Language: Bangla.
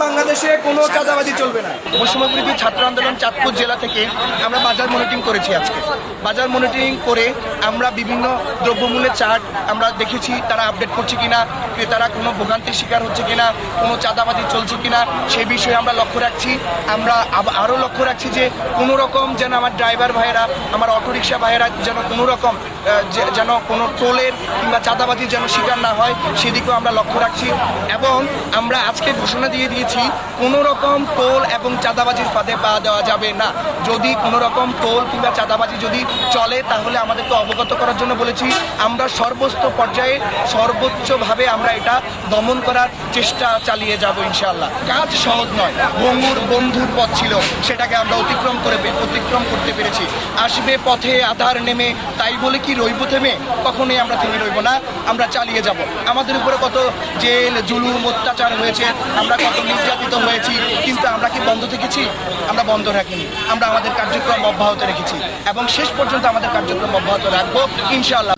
বাংলাদেশে কোনো চাঁদাবাজি চলবে না। বৈষম্যবিরোধী ছাত্র আন্দোলন চাঁদপুর জেলা থেকে আমরা বাজার মনিটরিং করেছি। আজকে বাজার মনিটরিং করে আমরা বিভিন্ন দ্রব্যমূল্যের চার্ট আমরা দেখেছি, তারা আপডেট করছে কিনা, ক্রেতারা কোনো ভোগান্তির শিকার হচ্ছে কিনা, কোনো চাঁদাবাজি চলছে কিনা, সেই বিষয়ে আমরা লক্ষ্য রাখছি। আমরা আরও লক্ষ্য রাখছি যে কোনো রকম যেন আমার ড্রাইভার ভাইয়েরা, আমার অটোরিকশা ভাইয়েরা যেন কোনো রকম যেন কোনো টোলের কিংবা চাঁদাবাজির যেন শিকার না হয়, সেদিকেও আমরা লক্ষ্য রাখছি। এবং আমরা আজকে ঘোষণা দিয়ে দিয়েছি কোনো রকম টোল এবং চাঁদাবাজির ফাঁদে পা দেওয়া যাবে না। যদি কোনো রকম টোল কিংবা চাঁদাবাজি যদি চলে তাহলে আমাদেরকে অবগত করার জন্য বলেছি। আমরা সর্বস্ত পর্যায়ে সর্বোচ্চভাবে আমরা এটা দমন করার চেষ্টা চালিয়ে যাব ইনশাআল্লাহ। কাজ সহজ নয়, ভঙ্গুর বন্ধুর পথ ছিল, সেটাকে আমরা অতিক্রম করতে পেরেছি। আসবে পথে আধার নেমে, তাই বলে কি রইব থেমে? কখনোই আমরা থেমে রইব না, আমরা চালিয়ে যাব। আমাদের উপরে কত জেল জুলুম অত্যাচার হয়েছে, আমরা কত নির্যাতিত হয়েছি, কিন্তু আমরা কি বন্ধ থেকেছি? আমরা বন্ধ রাখিনি। আমরা আমাদের কার্যক্রম অব্যাহত রেখেছি এবং শেষ পর্যন্ত আমাদের কার্যক্রম অব্যাহত রাখবো ইনশাআল্লাহ।